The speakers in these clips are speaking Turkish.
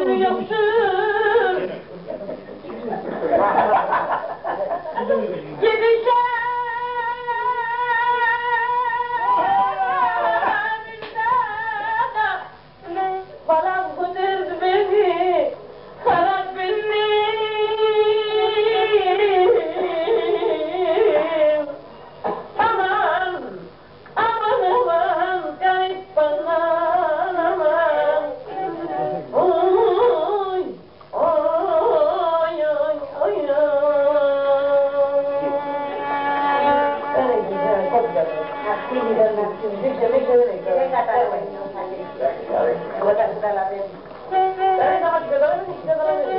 Gönül yoktur. Gideceğim. Balam götürdü beni. Karanbenim. Aman, aman aman, garip bana aman. Oy, oy, oy, oy, oy. Öyle güzel, çok güzel. Nasıl güzel, nasıl güzel. Demek öyle güzel. Ne kadar var. Bu kadar güzel abi. Sen ne kadar güzel abi, işte kadar güzel.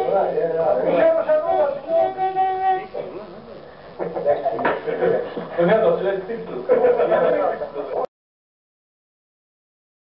Fernando, você já disse tudo.